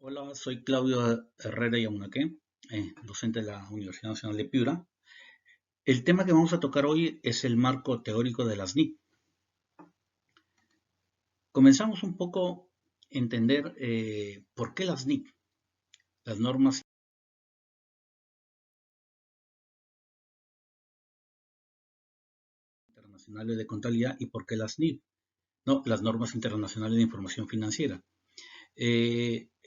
Hola, soy Claudio Herrera Yamunaqué, docente de la Universidad Nacional de Piura. El tema que vamos a tocar hoy es el marco teórico de las NIC. Comenzamos un poco a entender por qué las NIC, las normas internacionales de contabilidad, y por qué las NIF, no, las normas internacionales de información financiera.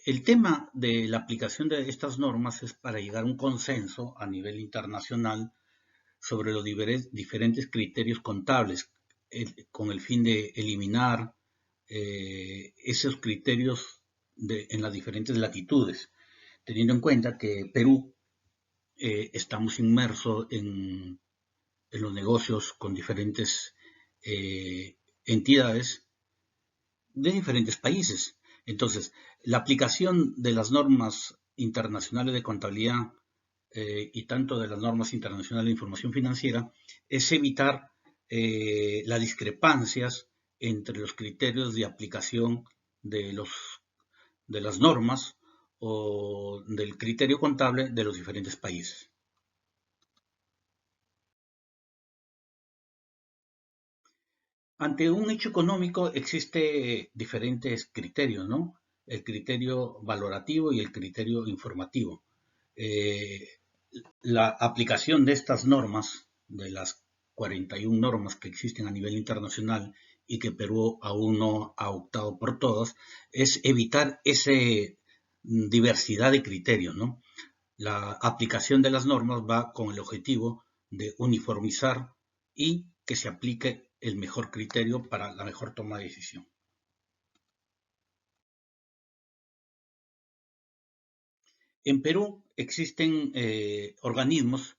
El tema de la aplicación de estas normas es para llegar a un consenso a nivel internacional sobre los diferentes criterios contables, con el fin de eliminar esos criterios en las diferentes latitudes, teniendo en cuenta que Perú estamos inmersos en los negocios con diferentes entidades de diferentes países. Entonces, la aplicación de las normas internacionales de contabilidad y tanto de las normas internacionales de información financiera es evitar las discrepancias entre los criterios de aplicación de, de las normas o del criterio contable de los diferentes países. Ante un hecho económico existe diferentes criterios, ¿no? El criterio valorativo y el criterio informativo. Eh, la aplicación de estas normas, de las 41 normas que existen a nivel internacional y que Perú aún no ha optado por todas, es evitar esa diversidad de criterios, ¿no? La aplicación de las normas va con el objetivo de uniformizar y que se aplique el mejor criterio para la mejor toma de decisión. En Perú existen organismos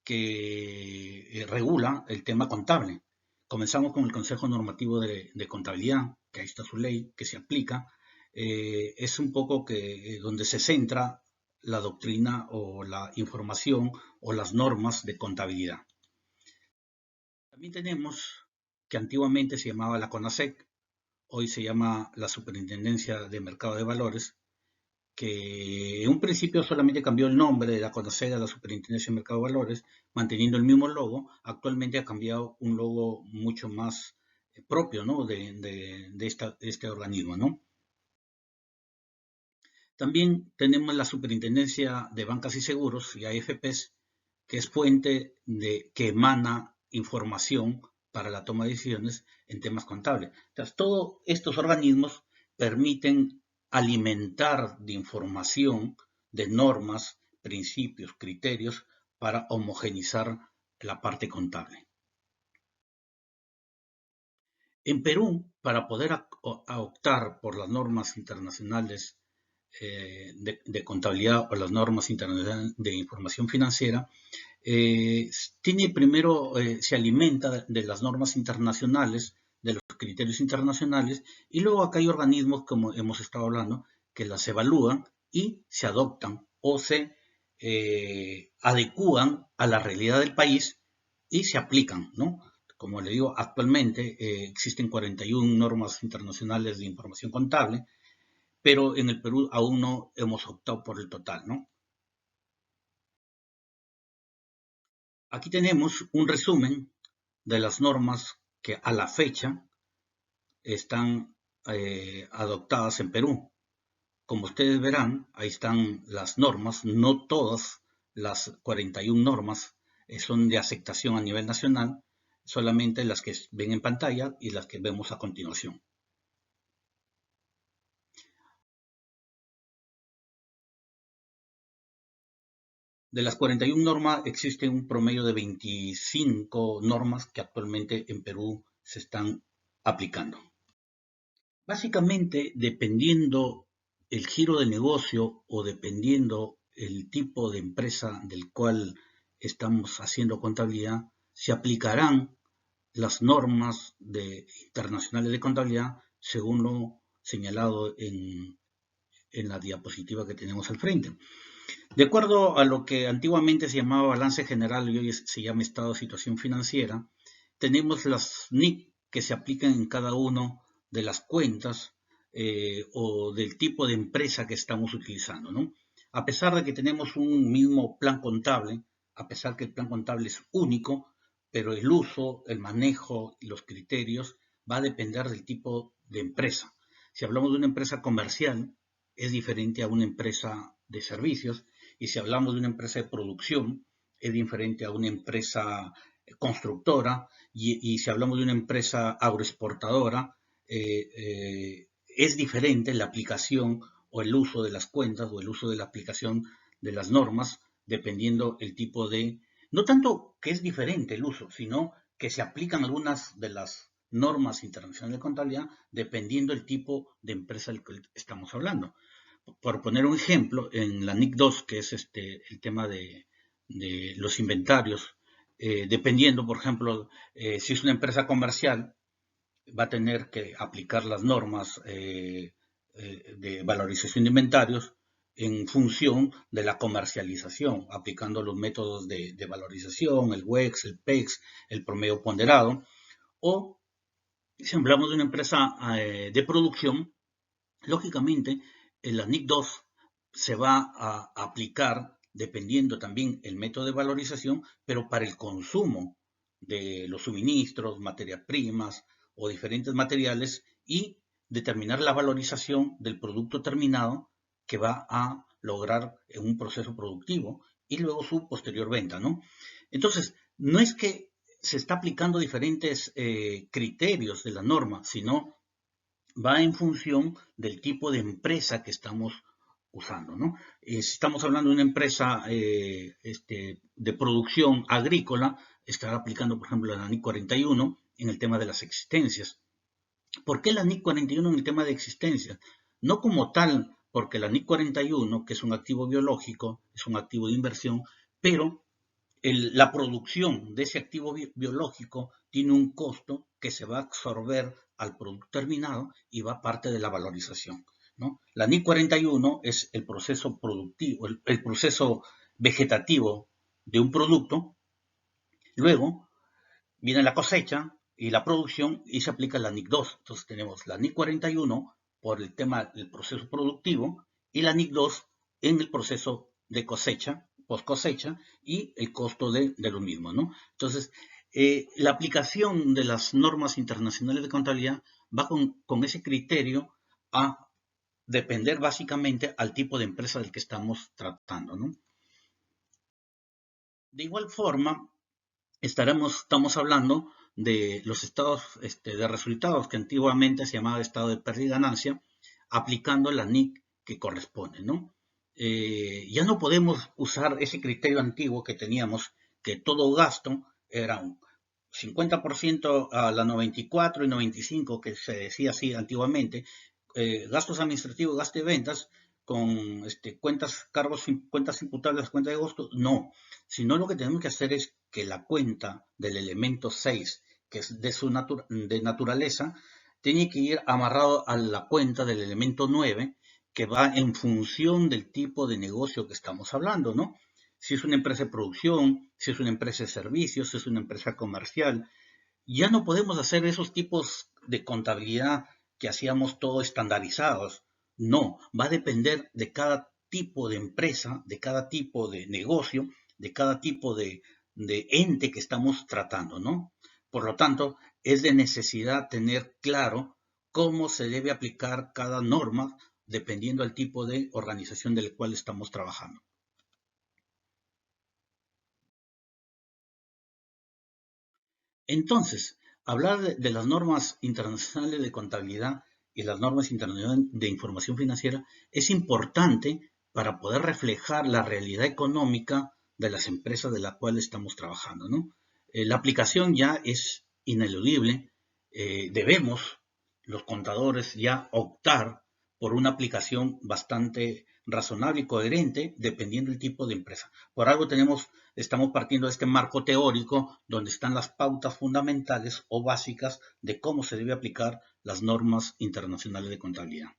que regula el tema contable. Comenzamos con el Consejo Normativo de Contabilidad, que ahí está su ley, que se aplica. Es un poco que donde se centra la doctrina o la información o las normas de contabilidad. También tenemos que antiguamente se llamaba la CONASEC, hoy se llama la Superintendencia de Mercado de Valores, que en un principio solamente cambió el nombre de la CONASEC a la Superintendencia de Mercado de Valores, manteniendo el mismo logo. Actualmente ha cambiado un logo mucho más propio, ¿no? de este organismo, ¿no? También tenemos la Superintendencia de Bancas y Seguros y AFPs, que es fuente que emana información para la toma de decisiones en temas contables. Entonces, todos estos organismos permiten alimentar de información, de normas, principios, criterios para homogenizar la parte contable. En Perú, para poder optar por las normas internacionales de contabilidad o las normas internacionales de información financiera, tiene primero, se alimenta de las normas internacionales, de los criterios internacionales, y luego acá hay organismos, como hemos estado hablando, que las evalúan y se adoptan o se adecúan a la realidad del país y se aplican, ¿no? Como le digo, actualmente existen 41 normas internacionales de información contable, pero en el Perú aún no hemos optado por el total, ¿no? Aquí tenemos un resumen de las normas que a la fecha están adoptadas en Perú. Como ustedes verán, ahí están las normas, no todas las 41 normas son de aceptación a nivel nacional, solamente las que ven en pantalla y las que vemos a continuación. De las 41 normas existen un promedio de 25 normas que actualmente en Perú se están aplicando. Básicamente, dependiendo el giro del negocio o dependiendo el tipo de empresa del cual estamos haciendo contabilidad, se aplicarán las normas internacionales de contabilidad según lo señalado en la diapositiva que tenemos al frente. De acuerdo a lo que antiguamente se llamaba balance general y hoy se llama estado de situación financiera, tenemos las NIC que se aplican en cada una de las cuentas o del tipo de empresa que estamos utilizando, ¿no? A pesar de que tenemos un mismo plan contable, a pesar que el plan contable es único, pero el uso, el manejo y los criterios va a depender del tipo de empresa. Si hablamos de una empresa comercial, es diferente a una empresa de servicios, y si hablamos de una empresa de producción, es diferente a una empresa constructora, y si hablamos de una empresa agroexportadora, es diferente la aplicación o el uso de las cuentas o el uso de la aplicación de las normas, dependiendo el tipo de, no tanto que es diferente el uso, sino que se aplican algunas de las normas internacionales de contabilidad dependiendo el tipo de empresa del que estamos hablando. Por poner un ejemplo, en la NIC 2, que es el tema de los inventarios, dependiendo, por ejemplo, si es una empresa comercial, va a tener que aplicar las normas de valorización de inventarios en función de la comercialización, aplicando los métodos de valorización, el WEX, el PEX, el promedio ponderado, o si hablamos de una empresa de producción, lógicamente en la NIC 2 se va a aplicar dependiendo también el método de valorización, pero para el consumo de los suministros, materias primas o diferentes materiales, y determinar la valorización del producto terminado que va a lograr en un proceso productivo y luego su posterior venta, ¿no? Entonces, no es que se está aplicando diferentes criterios de la norma, sino va en función del tipo de empresa que estamos usando, ¿no? Si estamos hablando de una empresa de producción agrícola, estará aplicando, por ejemplo, la NIC 41 en el tema de las existencias. ¿Por qué la NIC 41 en el tema de existencias? No como tal, porque la NIC 41, que es un activo biológico, es un activo de inversión, pero la producción de ese activo biológico tiene un costo que se va a absorber al producto terminado y va parte de la valorización, ¿no? La NIC 41 es el proceso productivo, el proceso vegetativo de un producto. Luego viene la cosecha y la producción y se aplica la NIC 2. Entonces tenemos la NIC 41 por el tema del proceso productivo y la NIC 2 en el proceso de cosecha, post cosecha y el costo de lo mismo, ¿no? Entonces, la aplicación de las normas internacionales de contabilidad va con ese criterio a depender básicamente al tipo de empresa del que estamos tratando, ¿no? De igual forma, estamos hablando de los estados de resultados que antiguamente se llamaba estado de pérdida y ganancia, aplicando la NIC que corresponde, ¿no? Ya no podemos usar ese criterio antiguo que teníamos, que todo gasto era un 50% a la 94 y 95, que se decía así antiguamente, gastos administrativos, gasto de ventas, con cuentas, cargos, cuentas imputables, cuentas de gasto, no, sino lo que tenemos que hacer es que la cuenta del elemento 6, que es de naturaleza, tiene que ir amarrado a la cuenta del elemento 9, que va en función del tipo de negocio que estamos hablando, ¿no? Si es una empresa de producción, si es una empresa de servicios, si es una empresa comercial. Ya no podemos hacer esos tipos de contabilidad que hacíamos todo estandarizados. No, va a depender de cada tipo de empresa, de cada tipo de negocio, de cada tipo de ente que estamos tratando, ¿no? Por lo tanto, es de necesidad tener claro cómo se debe aplicar cada norma dependiendo del tipo de organización del cual estamos trabajando. Entonces, hablar de las normas internacionales de contabilidad y las normas internacionales de información financiera es importante para poder reflejar la realidad económica de las empresas de las cuales estamos trabajando, ¿no? La aplicación ya es ineludible. Debemos, los contadores, ya optar por una aplicación bastante razonable y coherente dependiendo del tipo de empresa. Por algo estamos partiendo de este marco teórico donde están las pautas fundamentales o básicas de cómo se debe aplicar las normas internacionales de contabilidad.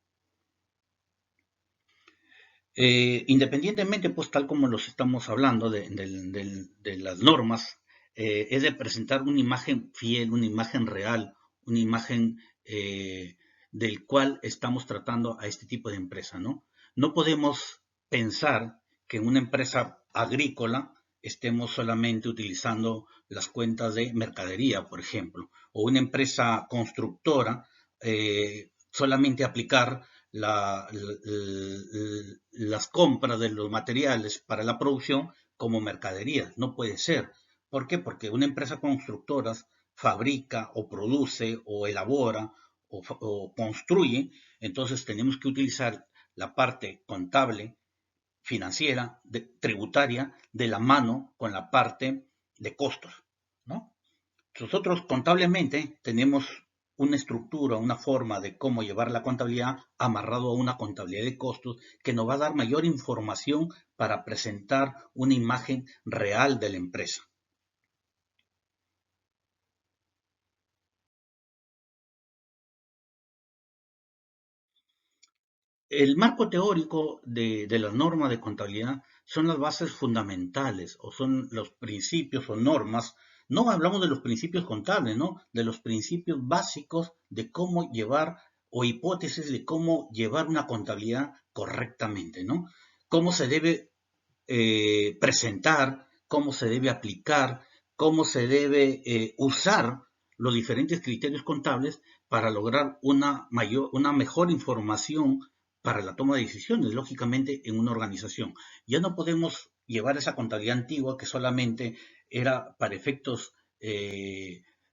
Independientemente, pues tal como los estamos hablando de las normas, es de presentar una imagen fiel, una imagen real, una imagen del cual estamos tratando a este tipo de empresa, ¿no? No podemos pensar que en una empresa agrícola estemos solamente utilizando las cuentas de mercadería, por ejemplo, o una empresa constructora solamente aplicar las compras de los materiales para la producción como mercadería. No puede ser. ¿Por qué? Porque una empresa constructora fabrica o produce o elabora o construye, entonces tenemos que utilizar la parte contable, financiera, tributaria, de la mano con la parte de costos, ¿no? Nosotros contablemente tenemos una estructura, una forma de cómo llevar la contabilidad amarrado a una contabilidad de costos que nos va a dar mayor información para presentar una imagen real de la empresa. El marco teórico de las normas de contabilidad son las bases fundamentales o son los principios o normas. No hablamos de los principios contables, ¿no? De los principios básicos de cómo llevar o hipótesis de cómo llevar una contabilidad correctamente, ¿no? Cómo se debe presentar, cómo se debe aplicar, cómo se debe usar los diferentes criterios contables para lograr una mejor información para la toma de decisiones, lógicamente, en una organización. Ya no podemos llevar esa contabilidad antigua que solamente era para efectos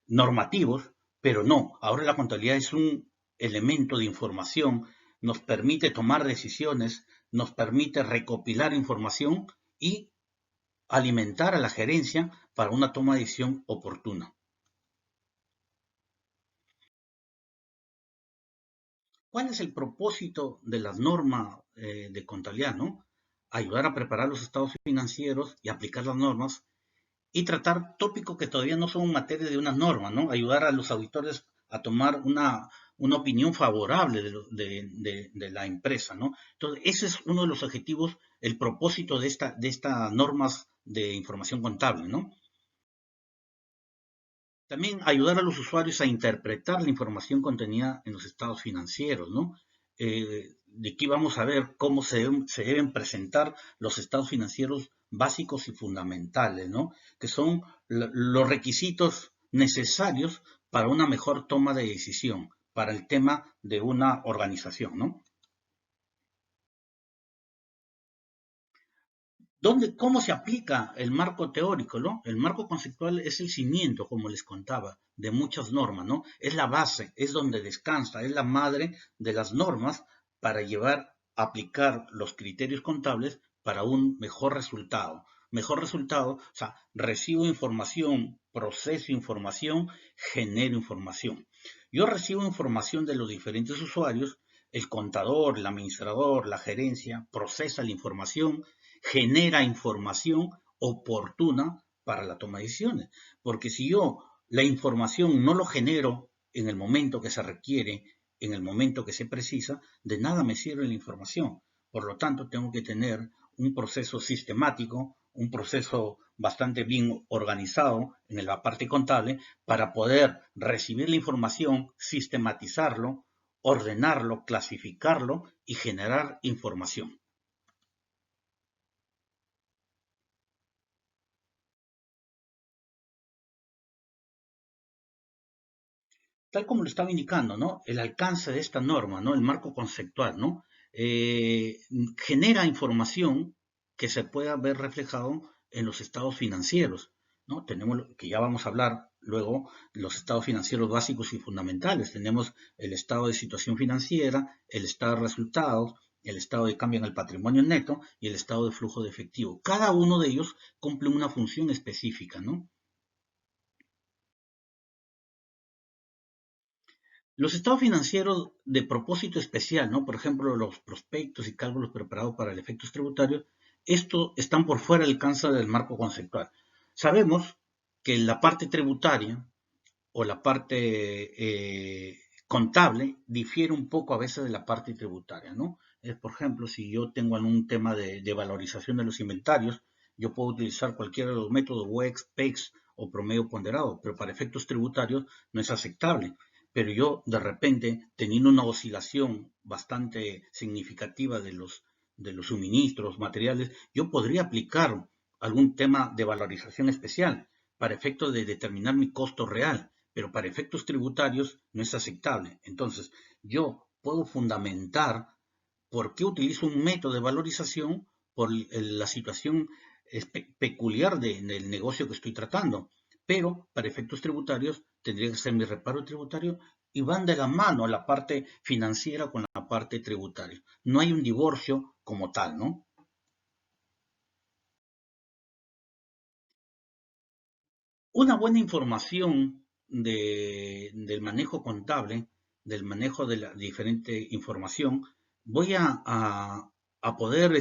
normativos, pero no, ahora la contabilidad es un elemento de información, nos permite tomar decisiones, nos permite recopilar información y alimentar a la gerencia para una toma de decisión oportuna. ¿Cuál es el propósito de las normas de contabilidad, no? Ayudar a preparar los estados financieros y aplicar las normas y tratar tópicos que todavía no son materia de una norma, ¿no? Ayudar a los auditores a tomar una opinión favorable de la empresa, ¿no? Entonces, ese es uno de los objetivos, el propósito de estas normas de información contable, ¿no? También ayudar a los usuarios a interpretar la información contenida en los estados financieros, ¿no? De aquí vamos a ver cómo se deben presentar los estados financieros básicos y fundamentales, ¿no? Que son los requisitos necesarios para una mejor toma de decisión, para el tema de una organización, ¿no? ¿Cómo se aplica el marco teórico, ¿no? El marco conceptual es el cimiento, como les contaba, de muchas normas, ¿no? Es la base, es donde descansa, es la madre de las normas para llevar a aplicar los criterios contables para un mejor resultado. Mejor resultado, o sea, recibo información, proceso información, genero información. Yo recibo información de los diferentes usuarios, el contador, el administrador, la gerencia, procesa la información, genera información oportuna para la toma de decisiones. Porque si yo la información no lo genero en el momento que se requiere, en el momento que se precisa, de nada me sirve la información. Por lo tanto, tengo que tener un proceso sistemático, un proceso bastante bien organizado en la parte contable para poder recibir la información, sistematizarlo, ordenarlo, clasificarlo y generar información. Tal como lo estaba indicando, ¿no? El alcance de esta norma, ¿no? El marco conceptual, ¿no? Genera información que se pueda ver reflejado en los estados financieros, ¿no? Tenemos que ya vamos a hablar luego los estados financieros básicos y fundamentales. Tenemos el estado de situación financiera, el estado de resultados, el estado de cambio en el patrimonio neto y el estado de flujo de efectivo. Cada uno de ellos cumple una función específica, ¿no? Los estados financieros de propósito especial, ¿no? Por ejemplo, los prospectos y cálculos preparados para el efectos tributarios, estos están por fuera del alcance del marco conceptual. Sabemos que la parte tributaria o la parte contable difiere un poco a veces de la parte tributaria, ¿no? Por ejemplo, si yo tengo un tema de valorización de los inventarios, yo puedo utilizar cualquiera de los métodos WEX, PEX o promedio ponderado, pero para efectos tributarios no es aceptable. pero yo de repente, teniendo una oscilación bastante significativa de los suministros materiales, yo podría aplicar algún tema de valorización especial para efectos de determinar mi costo real, pero para efectos tributarios no es aceptable. Entonces, yo puedo fundamentar por qué utilizo un método de valorización por la situación peculiar del negocio que estoy tratando. Pero para efectos tributarios tendría que ser mi reparo tributario y van de la mano la parte financiera con la parte tributaria. No hay un divorcio como tal, ¿no? Una buena información del manejo contable, del manejo de la diferente información, voy a poder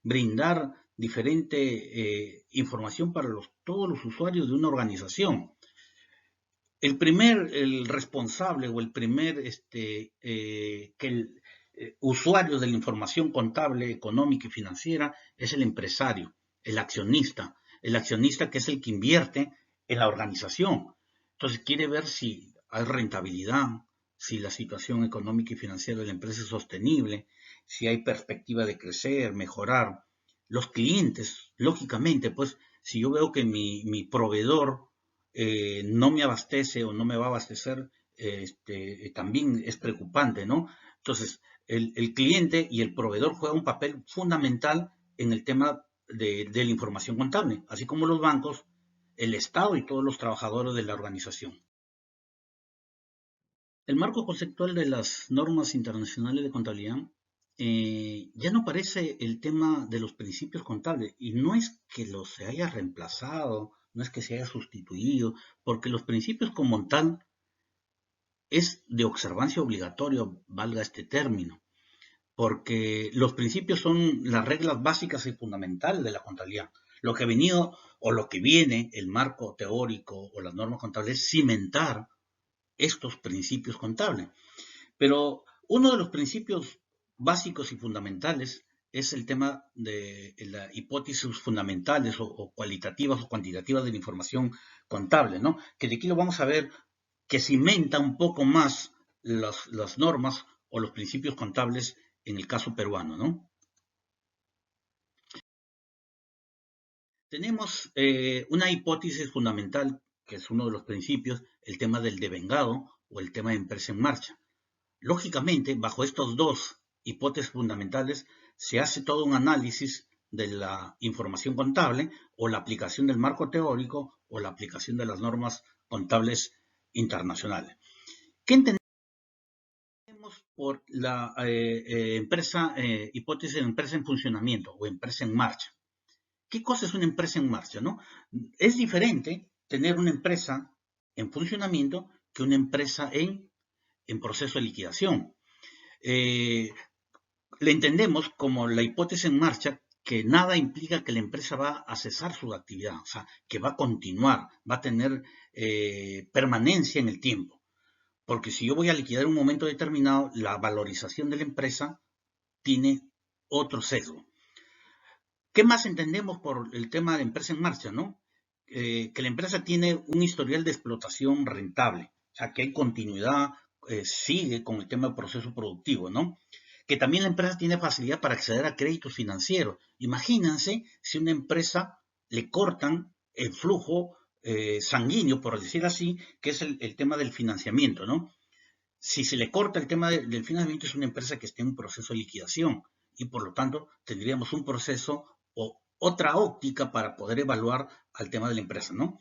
brindar diferente información para todos los usuarios de una organización. El responsable o el primer usuario de la información contable, económica y financiera es el empresario, el accionista que es el que invierte en la organización. Entonces quiere ver si hay rentabilidad, si la situación económica y financiera de la empresa es sostenible, si hay perspectiva de crecer, mejorar. Los clientes, lógicamente, pues si yo veo que mi proveedor no me abastece o no me va a abastecer, también es preocupante, ¿no? Entonces, el cliente y el proveedor juegan un papel fundamental en el tema de la información contable, así como los bancos, el Estado y todos los trabajadores de la organización. El marco conceptual de las normas internacionales de contabilidad ya no parece el tema de los principios contables y no es que los se haya reemplazado, no es que se haya sustituido, porque los principios como tal es de observancia obligatoria, valga este término, porque los principios son las reglas básicas y fundamentales de la contabilidad. Lo que ha venido o lo que viene, el marco teórico o las normas contables, es cimentar estos principios contables. Pero uno de los principios básicos y fundamentales es el tema de las hipótesis fundamentales o cualitativas o cuantitativas de la información contable, ¿no? Que de aquí lo vamos a ver que cimenta un poco más las normas o los principios contables en el caso peruano, ¿no? Tenemos una hipótesis fundamental, que es uno de los principios, el tema del devengado o el tema de empresa en marcha. Lógicamente, bajo estos dos hipótesis fundamentales, se hace todo un análisis de la información contable o la aplicación del marco teórico o la aplicación de las normas contables internacionales. ¿Qué entendemos por la hipótesis de empresa en funcionamiento o empresa en marcha? ¿Qué cosa es una empresa en marcha, no? Es diferente tener una empresa en funcionamiento que una empresa en proceso de liquidación. Eh, Le entendemos como la hipótesis en marcha que nada implica que la empresa va a cesar su actividad, o sea, que va a continuar, va a tener permanencia en el tiempo. Porque si yo voy a liquidar en un momento determinado, la valorización de la empresa tiene otro sesgo. ¿Qué más entendemos por el tema de empresa en marcha, no? Que la empresa tiene un historial de explotación rentable, o sea, que hay continuidad, sigue con el tema del proceso productivo, ¿no? Que también la empresa tiene facilidad para acceder a créditos financieros. Imagínense si una empresa le cortan el flujo sanguíneo, por decir así, que es el tema del financiamiento, ¿no? Si se le corta el tema del financiamiento, es una empresa que está en un proceso de liquidación y por lo tanto tendríamos un proceso o otra óptica para poder evaluar al tema de la empresa, ¿no?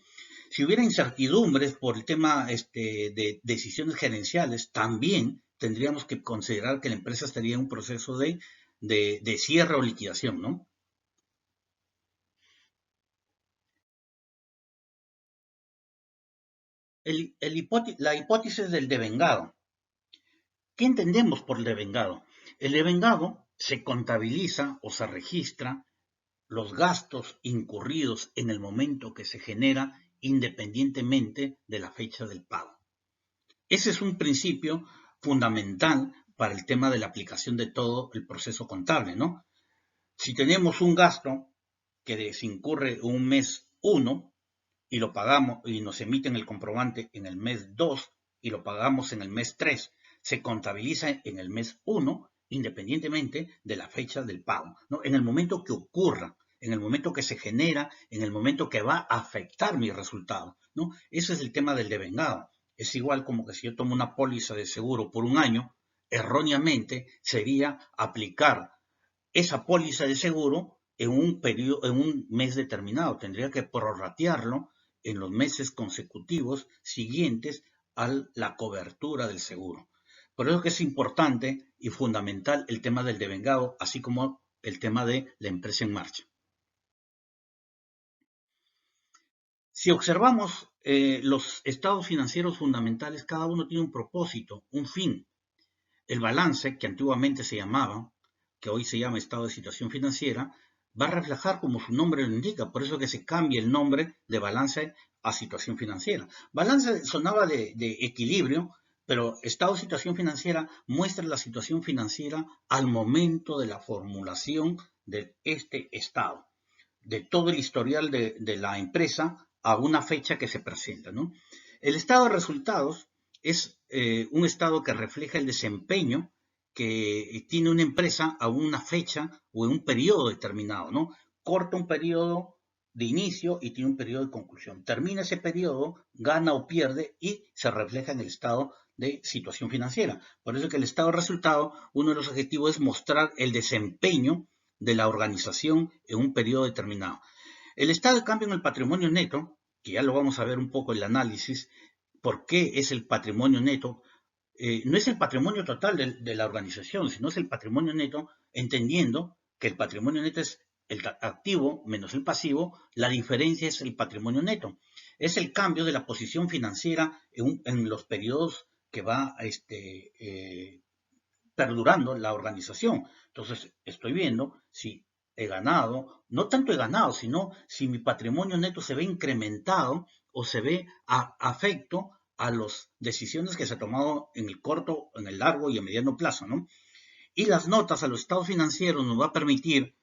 Si hubiera incertidumbres por el tema de decisiones gerenciales, también tendríamos que considerar que la empresa estaría en un proceso de cierre o liquidación, ¿no? La hipótesis del devengado. ¿Qué entendemos por el devengado? El devengado se contabiliza o se registra los gastos incurridos en el momento que se genera independientemente de la fecha del pago. Ese es un principio fundamental para el tema de la aplicación de todo el proceso contable, ¿no? Si tenemos un gasto que se incurre un mes 1 y lo pagamos y nos emiten el comprobante en el mes 2, y lo pagamos en el mes 3, se contabiliza en el mes 1, independientemente de la fecha del pago, ¿no? En el momento que ocurra, en el momento que se genera, en el momento que va a afectar mi resultado, ¿no? Ese es el tema del devengado. Es igual como que si yo tomo una póliza de seguro por un año, erróneamente sería aplicar esa póliza de seguro en un periodo, en un mes determinado. Tendría que prorratearlo en los meses consecutivos siguientes a la cobertura del seguro. Por eso que es importante y fundamental el tema del devengado, así como el tema de la empresa en marcha. Si observamos los estados financieros fundamentales, cada uno tiene un propósito, un fin. El balance, que antiguamente se llamaba, que hoy se llama estado de situación financiera, va a reflejar como su nombre lo indica, por eso que se cambia el nombre de balance a situación financiera. Balance sonaba de equilibrio, pero estado de situación financiera muestra la situación financiera al momento de la formulación de este estado, de todo el historial de la empresa a una fecha que se presenta, ¿no? El estado de resultados es un estado que refleja el desempeño que tiene una empresa a una fecha o en un periodo determinado, ¿no? Corta un periodo de inicio y tiene un periodo de conclusión. Termina ese periodo, gana o pierde y se refleja en el estado de situación financiera. Por eso que el estado de resultado, uno de los objetivos es mostrar el desempeño de la organización en un periodo determinado. El estado de cambio en el patrimonio neto, que ya lo vamos a ver un poco el análisis, por qué es el patrimonio neto, no es el patrimonio total de la organización, sino es el patrimonio neto, entendiendo que el patrimonio neto es el activo menos el pasivo, la diferencia es el patrimonio neto. Es el cambio de la posición financiera en los periodos que va perdurando la organización. Entonces, estoy viendo si he ganado, no tanto he ganado, sino si mi patrimonio neto se ve incrementado o se ve afecto a las decisiones que se han tomado en el corto, en el largo y a mediano plazo, ¿no? Y las notas a los estados financieros nos va a permitir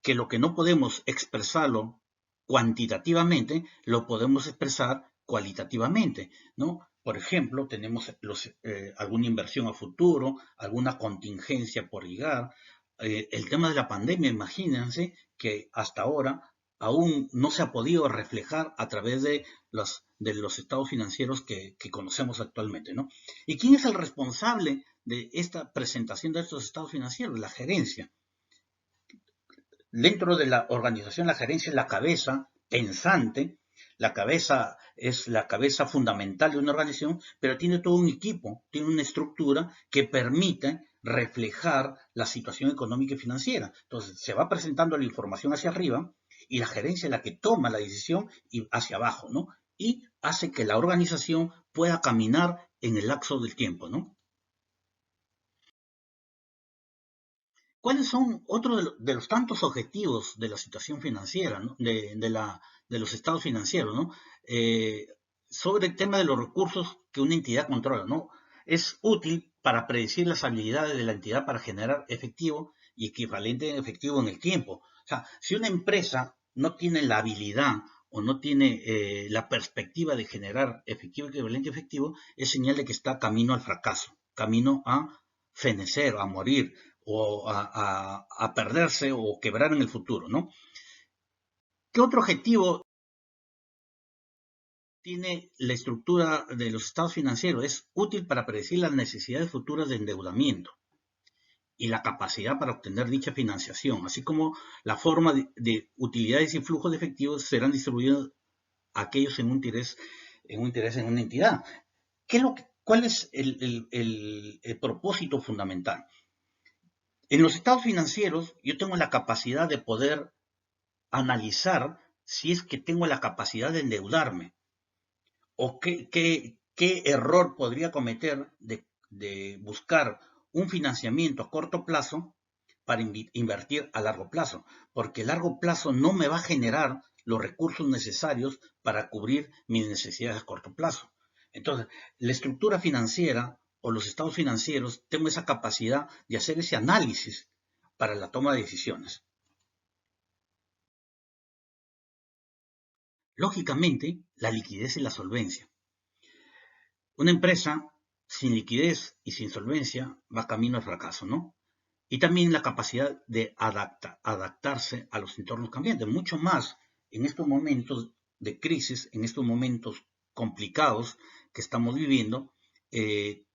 que lo que no podemos expresarlo cuantitativamente, lo podemos expresar cualitativamente, ¿no? Por ejemplo, tenemos alguna inversión a futuro, alguna contingencia por llegar. El tema de la pandemia, imagínense que hasta ahora aún no se ha podido reflejar a través de los estados financieros que conocemos actualmente, ¿no? ¿Y quién es el responsable de esta presentación de estos estados financieros? La gerencia. Dentro de la organización, la gerencia es la cabeza pensante, la cabeza es la cabeza fundamental de una organización, pero tiene todo un equipo, tiene una estructura que permite reflejar la situación económica y financiera. Entonces, se va presentando la información hacia arriba y la gerencia es la que toma la decisión y hacia abajo, ¿no? Y hace que la organización pueda caminar en el lapso del tiempo, ¿no? ¿Cuáles son otros de los tantos objetivos de la situación financiera, ¿no? de los estados financieros, ¿no? Eh, sobre el tema de los recursos que una entidad controla, ¿no? Es útil para predecir las habilidades de la entidad para generar efectivo y equivalente en efectivo en el tiempo. O sea, si una empresa no tiene la habilidad o no tiene la perspectiva de generar efectivo equivalente efectivo, es señal de que está camino al fracaso, camino a fenecer, a morir o a perderse o quebrar en el futuro, ¿no? ¿Qué otro objetivo tiene la estructura de los estados financieros? Es útil para predecir las necesidades futuras de endeudamiento y la capacidad para obtener dicha financiación, así como la forma de utilidades y flujos de efectivos serán distribuidos a aquellos en una entidad. ¿Cuál es el propósito fundamental? En los estados financieros yo tengo la capacidad de poder analizar si es que tengo la capacidad de endeudarme o qué error podría cometer de buscar un financiamiento a corto plazo para invertir a largo plazo, porque a largo plazo no me va a generar los recursos necesarios para cubrir mis necesidades a corto plazo. Entonces, la estructura financiera o los estados financieros, tengo esa capacidad de hacer ese análisis para la toma de decisiones. Lógicamente, la liquidez y la solvencia. Una empresa sin liquidez y sin solvencia va camino al fracaso, ¿no? Y también la capacidad de adaptarse a los entornos cambiantes, mucho más en estos momentos de crisis, en estos momentos complicados que estamos viviendo,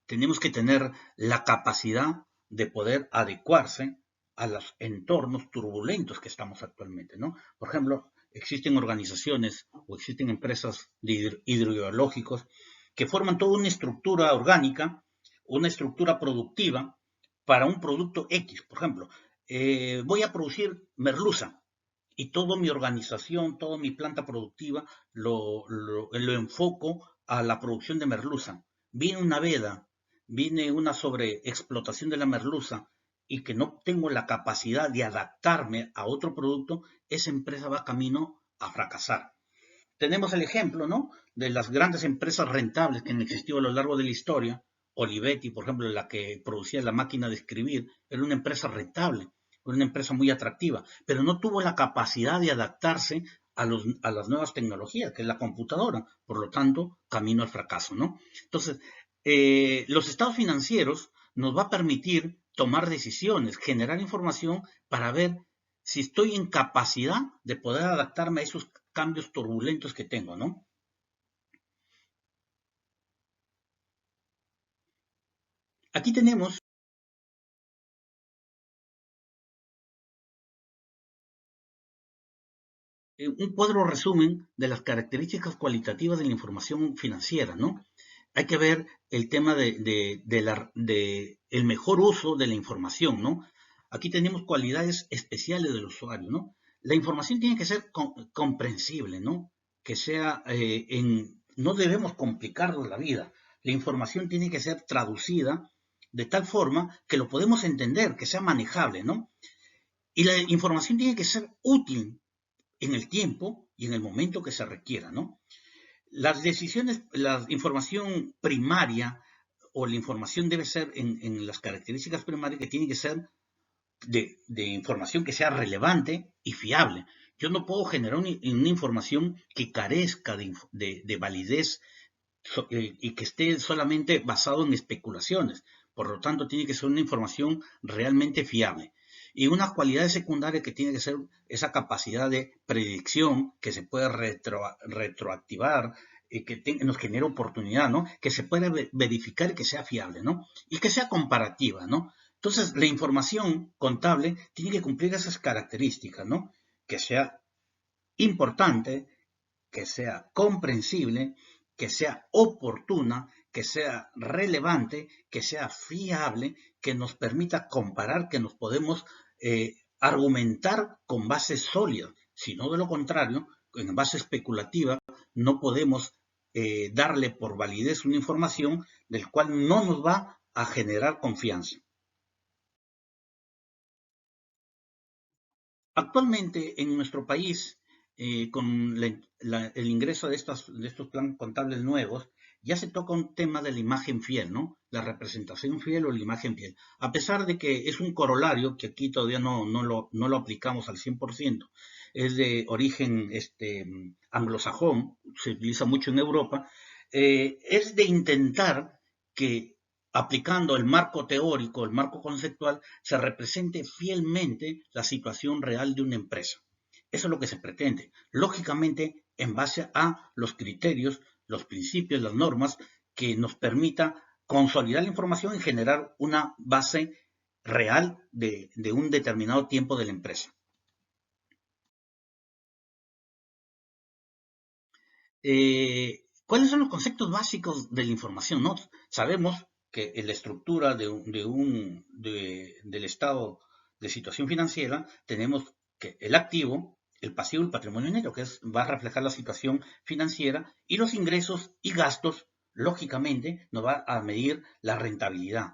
tenemos que tener la capacidad de poder adecuarse a los entornos turbulentos que estamos actualmente, ¿no? Por ejemplo, existen organizaciones o existen empresas de hidrobiológicos que forman toda una estructura orgánica, una estructura productiva para un producto X. Por ejemplo, voy a producir merluza y toda mi organización, toda mi planta productiva lo enfoco a la producción de merluza. Viene una veda, viene una sobreexplotación de la merluza y que no tengo la capacidad de adaptarme a otro producto, esa empresa va camino a fracasar. Tenemos el ejemplo, ¿no?, de las grandes empresas rentables que han existido a lo largo de la historia. Olivetti, por ejemplo, la que producía la máquina de escribir, era una empresa rentable, una empresa muy atractiva, pero no tuvo la capacidad de adaptarse a las nuevas tecnologías, que es la computadora, por lo tanto, camino al fracaso, ¿no? Entonces, los estados financieros nos va a permitir tomar decisiones, generar información para ver si estoy en capacidad de poder adaptarme a esos cambios turbulentos que tengo, ¿no? Aquí tenemos un cuadro resumen de las características cualitativas de la información financiera, ¿no? Hay que ver el tema de el mejor uso de la información, ¿no? Aquí tenemos cualidades especiales del usuario, ¿no? La información tiene que ser comprensible, ¿no? Que sea no debemos complicarnos la vida. La información tiene que ser traducida de tal forma que lo podemos entender, que sea manejable, ¿no? Y la información tiene que ser útil en el tiempo y en el momento que se requiera, ¿no? Las decisiones, la información primaria o la información debe ser en las características primarias que tiene que ser de información que sea relevante y fiable. Yo no puedo generar una información que carezca de validez y que esté solamente basado en especulaciones. Por lo tanto, tiene que ser una información realmente fiable. Y una cualidad secundaria que tiene que ser esa capacidad de predicción que se puede retroactivar y que nos genere oportunidad, ¿no? Que se pueda verificar y que sea fiable, ¿no? Y que sea comparativa, ¿no? Entonces, la información contable tiene que cumplir esas características, ¿no? Que sea importante, que sea comprensible, que sea oportuna, que sea relevante, que sea fiable, que nos permita comparar, que nos podemos argumentar con bases sólidas. Si no, de lo contrario, en base especulativa, no podemos darle por validez una información del cual no nos va a generar confianza. Actualmente en nuestro país, con el ingreso de estos planes contables nuevos, ya se toca un tema de la imagen fiel, ¿no? La representación fiel o la imagen fiel. A pesar de que es un corolario que aquí todavía no lo aplicamos al 100%, es de origen anglosajón, se utiliza mucho en Europa, es de intentar que aplicando el marco teórico, el marco conceptual, se represente fielmente la situación real de una empresa. Eso es lo que se pretende. Lógicamente, en base a los criterios, los principios, las normas que nos permita consolidar la información y generar una base real de un determinado tiempo de la empresa. ¿Cuáles son los conceptos básicos de la información? ¿No? Sabemos que en la estructura del estado de situación financiera tenemos que el activo, el pasivo, el patrimonio neto, va a reflejar la situación financiera, y los ingresos y gastos, lógicamente, nos va a medir la rentabilidad.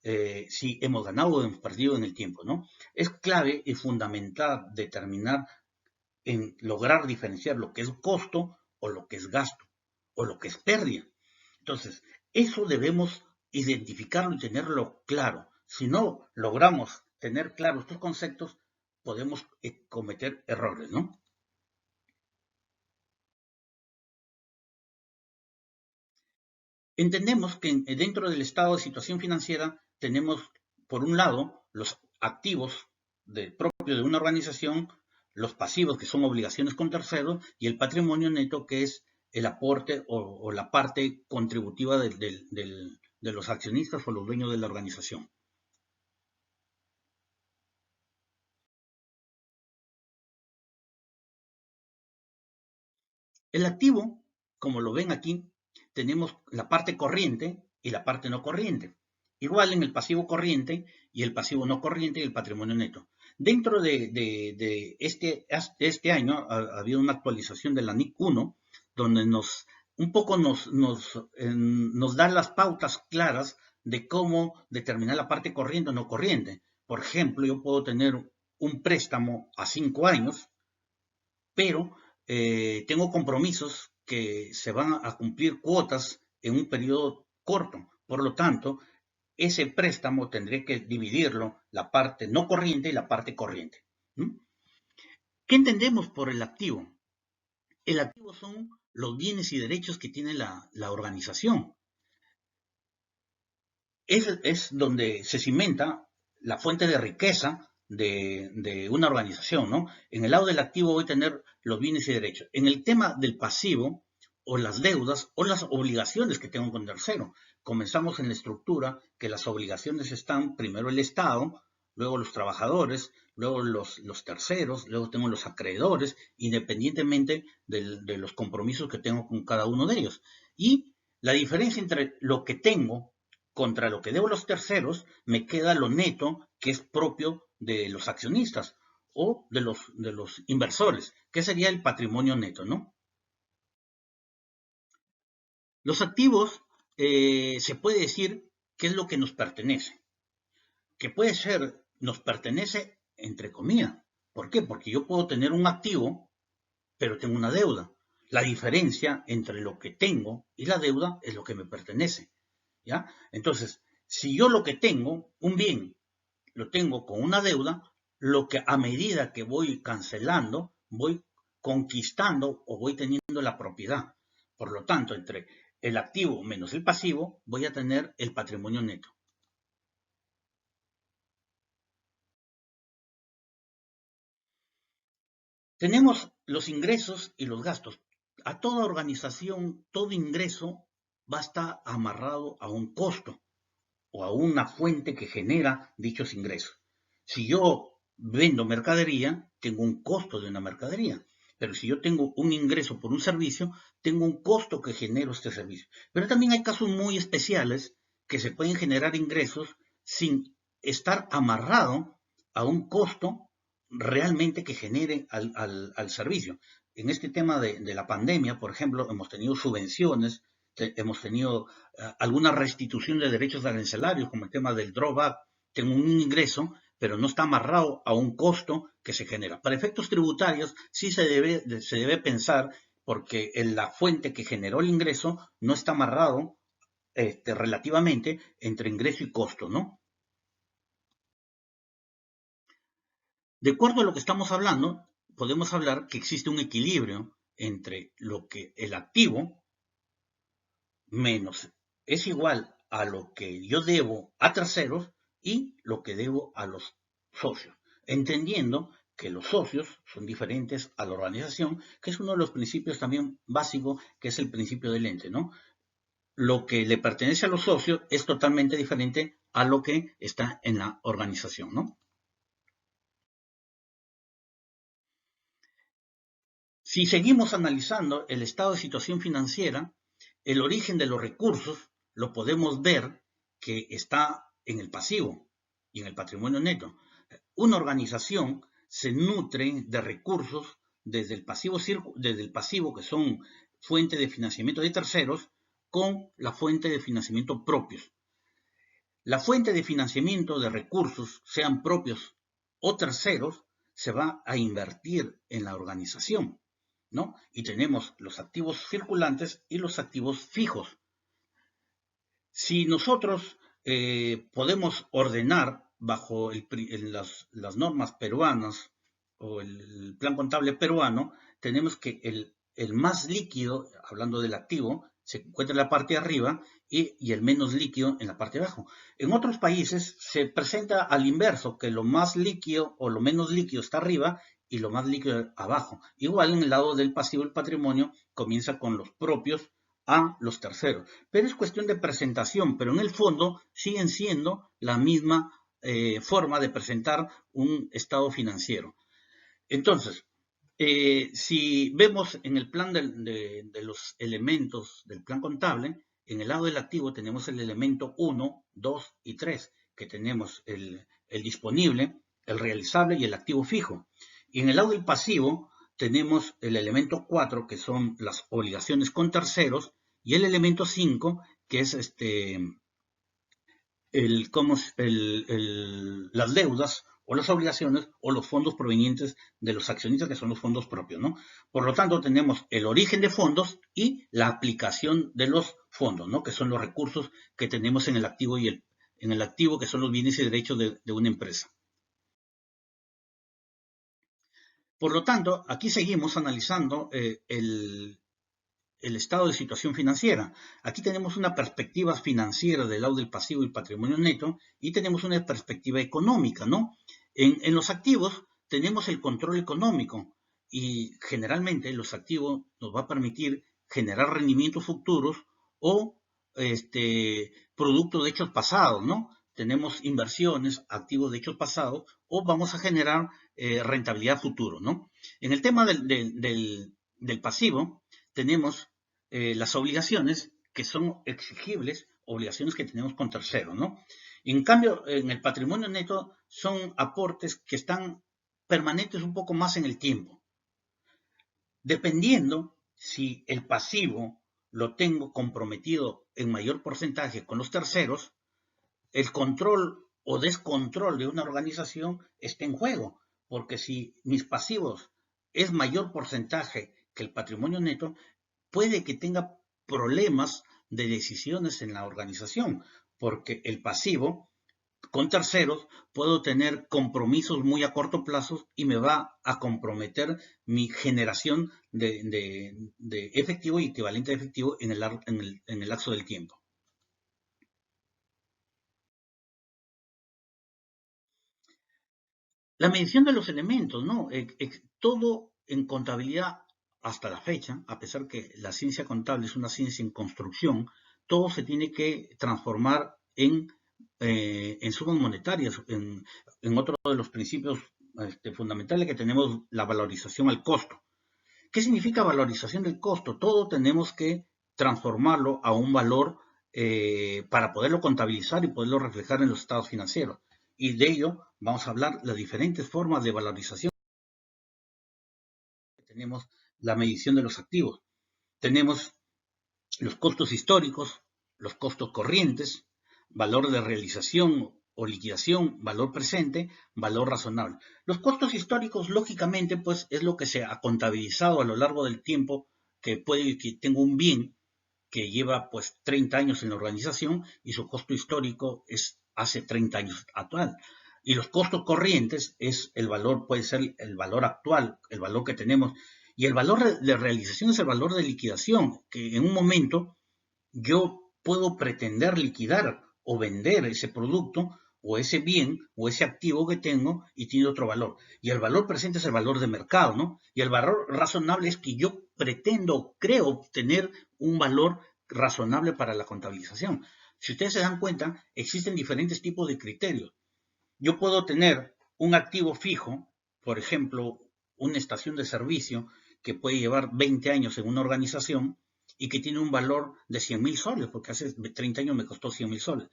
Si hemos ganado o hemos perdido en el tiempo, ¿no? Es clave y fundamental determinar en lograr diferenciar lo que es costo o lo que es gasto o lo que es pérdida. Entonces, eso debemos identificarlo y tenerlo claro. Si no logramos tener claros estos conceptos, podemos cometer errores, ¿no? Entendemos que dentro del estado de situación financiera tenemos, por un lado, los activos propios de una organización, los pasivos, que son obligaciones con terceros, y el patrimonio neto, que es el aporte o la parte contributiva de los accionistas o los dueños de la organización. El activo, como lo ven aquí, tenemos la parte corriente y la parte no corriente. Igual en el pasivo corriente y el pasivo no corriente y el patrimonio neto. Dentro de este año ha habido una actualización de la NIC 1, donde un poco nos da las pautas claras de cómo determinar la parte corriente o no corriente. Por ejemplo, yo puedo tener un préstamo a 5 años, pero tengo compromisos que se van a cumplir cuotas en un periodo corto. Por lo tanto, ese préstamo tendré que dividirlo, la parte no corriente y la parte corriente. ¿Mm? ¿Qué entendemos por el activo? El activo son los bienes y derechos que tiene la organización. Es donde se cimenta la fuente de riqueza de una organización, ¿no? En el lado del activo voy a tener los bienes y derechos. En el tema del pasivo, o las deudas, o las obligaciones que tengo con tercero, comenzamos en la estructura que las obligaciones están primero el Estado, luego los trabajadores, luego los terceros, luego tengo los acreedores, independientemente de los compromisos que tengo con cada uno de ellos. Y la diferencia entre lo que tengo contra lo que debo a los terceros, me queda lo neto, que es propio de los accionistas o de los inversores, que sería el patrimonio neto, ¿no? Los activos, se puede decir que es lo que nos pertenece, que puede ser, nos pertenece entre comillas. ¿Por qué? Porque yo puedo tener un activo, pero tengo una deuda. La diferencia entre lo que tengo y la deuda es lo que me pertenece, ¿ya? Entonces, si yo lo que tengo, un bien, lo tengo con una deuda, lo que a medida que voy cancelando, voy conquistando o voy teniendo la propiedad. Por lo tanto, entre el activo menos el pasivo, voy a tener el patrimonio neto. Tenemos los ingresos y los gastos. A toda organización, todo ingreso va a estar amarrado a un costo o a una fuente que genera dichos ingresos. Si yo vendo mercadería, tengo un costo de una mercadería. Pero si yo tengo un ingreso por un servicio, tengo un costo que genero este servicio. Pero también hay casos muy especiales que se pueden generar ingresos sin estar amarrado a un costo realmente que genere al servicio. En este tema de la pandemia, por ejemplo, hemos tenido subvenciones, hemos tenido alguna restitución de derechos arancelarios, como el tema del drawback. Tengo un ingreso, pero no está amarrado a un costo que se genera. Para efectos tributarios, sí se debe pensar, porque en la fuente que generó el ingreso no está amarrado relativamente entre ingreso y costo, ¿no? De acuerdo a lo que estamos hablando, podemos hablar que existe un equilibrio entre lo que el activo menos es igual a lo que yo debo a terceros y lo que debo a los socios, entendiendo que los socios son diferentes a la organización, que es uno de los principios también básicos, que es el principio del ente, ¿no? Lo que le pertenece a los socios es totalmente diferente a lo que está en la organización, ¿no? Si seguimos analizando el estado de situación financiera, el origen de los recursos lo podemos ver que está en el pasivo y en el patrimonio neto. Una organización se nutre de recursos desde el pasivo, que son fuente de financiamiento de terceros, con la fuente de financiamiento propios. La fuente de financiamiento de recursos, sean propios o terceros, se va a invertir en la organización, ¿no? Y tenemos los activos circulantes y los activos fijos. Si nosotros podemos ordenar bajo las normas peruanas o el plan contable peruano, tenemos que el más líquido, hablando del activo, se encuentra en la parte de arriba y el menos líquido en la parte de abajo. En otros países se presenta al inverso, que lo más líquido o lo menos líquido está arriba y lo más líquido abajo. Igual en el lado del pasivo del patrimonio comienza con los propios a los terceros. Pero es cuestión de presentación, pero en el fondo siguen siendo la misma forma de presentar un estado financiero. Entonces, si vemos en el plan de los elementos del plan contable, en el lado del activo tenemos el elemento 1, 2 y 3, que tenemos el disponible, el realizable y el activo fijo. Y en el lado del pasivo tenemos el elemento 4, que son las obligaciones con terceros, y el elemento 5, que es las deudas o las obligaciones o los fondos provenientes de los accionistas, que son los fondos propios, ¿no? Por lo tanto, tenemos el origen de fondos y la aplicación de los fondos, ¿no? Que son los recursos que tenemos en el activo en el activo, que son los bienes y derechos de una empresa. Por lo tanto, aquí seguimos analizando el estado de situación financiera. Aquí tenemos una perspectiva financiera del lado del pasivo y patrimonio neto y tenemos una perspectiva económica, ¿no? En los activos tenemos el control económico y generalmente los activos nos va a permitir generar rendimientos futuros o productos de hechos pasados, ¿no? Tenemos inversiones, activos de hechos pasados o vamos a generar rentabilidad futuro, ¿no? En el tema del pasivo, tenemos las obligaciones que son exigibles, obligaciones que tenemos con terceros, ¿no? En cambio, en el patrimonio neto son aportes que están permanentes un poco más en el tiempo. Dependiendo si el pasivo lo tengo comprometido en mayor porcentaje con los terceros, el control o descontrol de una organización está en juego, porque si mis pasivos es mayor porcentaje que el patrimonio neto, puede que tenga problemas de decisiones en la organización, porque el pasivo con terceros puedo tener compromisos muy a corto plazo y me va a comprometer mi generación de efectivo y equivalente de efectivo en el lapso del tiempo. La medición de los elementos, ¿no? Todo en contabilidad hasta la fecha, a pesar que la ciencia contable es una ciencia en construcción, todo se tiene que transformar en sumas monetarias, en otro de los principios fundamentales que tenemos, la valorización al costo. ¿Qué significa valorización del costo? Todo tenemos que transformarlo a un valor para poderlo contabilizar y poderlo reflejar en los estados financieros. Y de ello vamos a hablar las diferentes formas de valorización. Tenemos la medición de los activos. Tenemos los costos históricos, los costos corrientes, valor de realización o liquidación, valor presente, valor razonable. Los costos históricos, lógicamente, pues es lo que se ha contabilizado a lo largo del tiempo, que puede que tenga un bien que lleva pues 30 años en la organización y su costo histórico es hace 30 años actual. Y los costos corrientes es el valor, puede ser el valor actual, el valor que tenemos. Y el valor de realización es el valor de liquidación, que en un momento yo puedo pretender liquidar o vender ese producto o ese bien o ese activo que tengo y tiene otro valor. Y el valor presente es el valor de mercado, ¿no? Y el valor razonable es que yo pretendo, creo obtener un valor razonable para la contabilización. Si ustedes se dan cuenta, existen diferentes tipos de criterios. Yo puedo tener un activo fijo, por ejemplo, una estación de servicio que puede llevar 20 años en una organización y que tiene un valor de 100.000 soles, porque hace 30 años me costó 100.000 soles.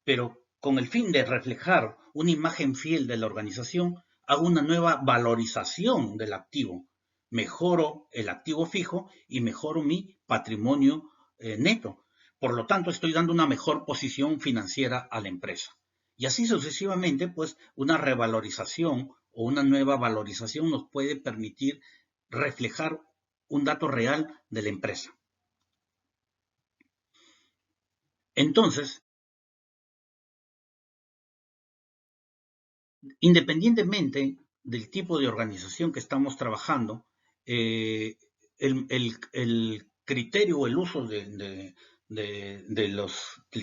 Pero con el fin de reflejar una imagen fiel de la organización, hago una nueva valorización del activo. Mejoro el activo fijo y mejoro mi patrimonio neto. Por lo tanto, estoy dando una mejor posición financiera a la empresa. Y así sucesivamente, pues una revalorización o una nueva valorización nos puede permitir reflejar un dato real de la empresa. Entonces, independientemente del tipo de organización que estamos trabajando, el criterio o el uso del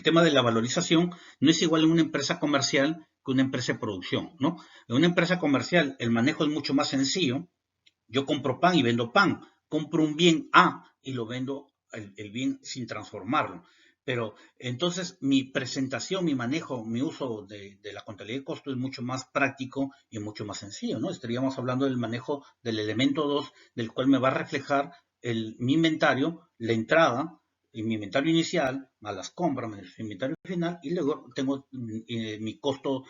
tema de la valorización no es igual en una empresa comercial que una empresa de producción, ¿no? En una empresa comercial el manejo es mucho más sencillo. Yo compro pan y vendo pan. Compro un bien A y lo vendo el bien sin transformarlo. Pero entonces mi presentación, mi manejo, mi uso de la contabilidad de costos es mucho más práctico y mucho más sencillo, ¿no? Estaríamos hablando del manejo del elemento 2, del cual me va a reflejar mi inventario, la entrada, y mi inventario inicial, más las compras, más el inventario final, y luego tengo mi costo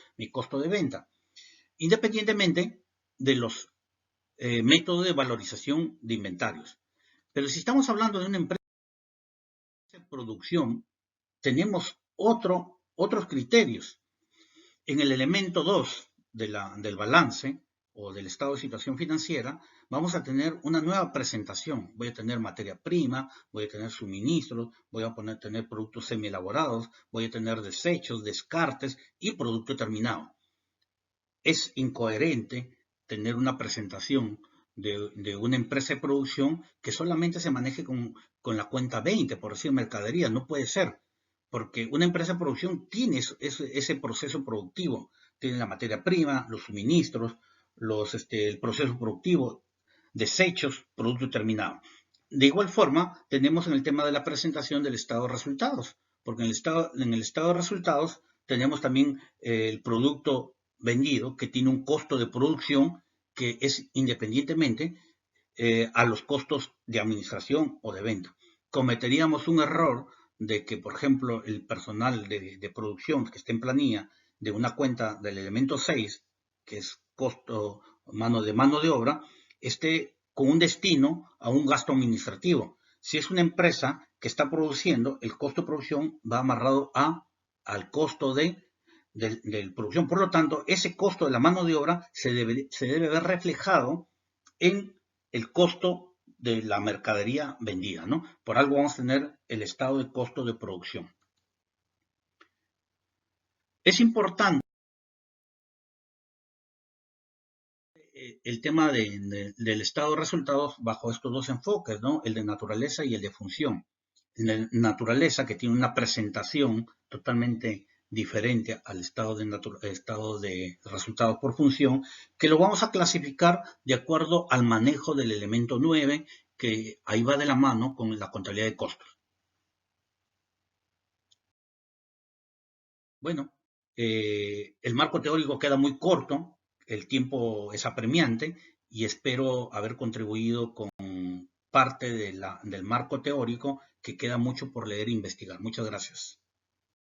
de venta. Independientemente de los métodos de valorización de inventarios. Pero si estamos hablando de una empresa de producción, tenemos otros criterios. En el elemento 2 del balance o del estado de situación financiera, vamos a tener una nueva presentación. Voy a tener materia prima, voy a tener suministros, voy a tener productos semi-elaborados, voy a tener desechos, descartes y producto terminado. Es incoherente tener una presentación de una empresa de producción que solamente se maneje con la cuenta 20, por decir mercadería. No puede ser, porque una empresa de producción tiene ese proceso productivo, tiene la materia prima, los suministros, el proceso productivo, desechos, producto terminado. De igual forma, tenemos en el tema de la presentación del estado de resultados, porque en el estado de resultados tenemos también el producto vendido que tiene un costo de producción que es independientemente a los costos de administración o de venta. Cometeríamos un error de que, por ejemplo, el personal de producción que esté en planilla de una cuenta del elemento 6, que es costo mano de obra, esté con un destino a un gasto administrativo. Si es una empresa que está produciendo, el costo de producción va amarrado al costo de producción. Por lo tanto, ese costo de la mano de obra se debe ver reflejado en el costo de la mercadería vendida, ¿no? Por algo vamos a tener el estado de costo de producción. Es importante el tema del estado de resultados bajo estos dos enfoques, ¿no? El de naturaleza y el de función. En la naturaleza, que tiene una presentación totalmente diferente al estado de resultados por función, que lo vamos a clasificar de acuerdo al manejo del elemento 9, que ahí va de la mano con la contabilidad de costos. Bueno, el marco teórico queda muy corto, el tiempo es apremiante y espero haber contribuido con parte del marco teórico que queda mucho por leer e investigar. Muchas gracias.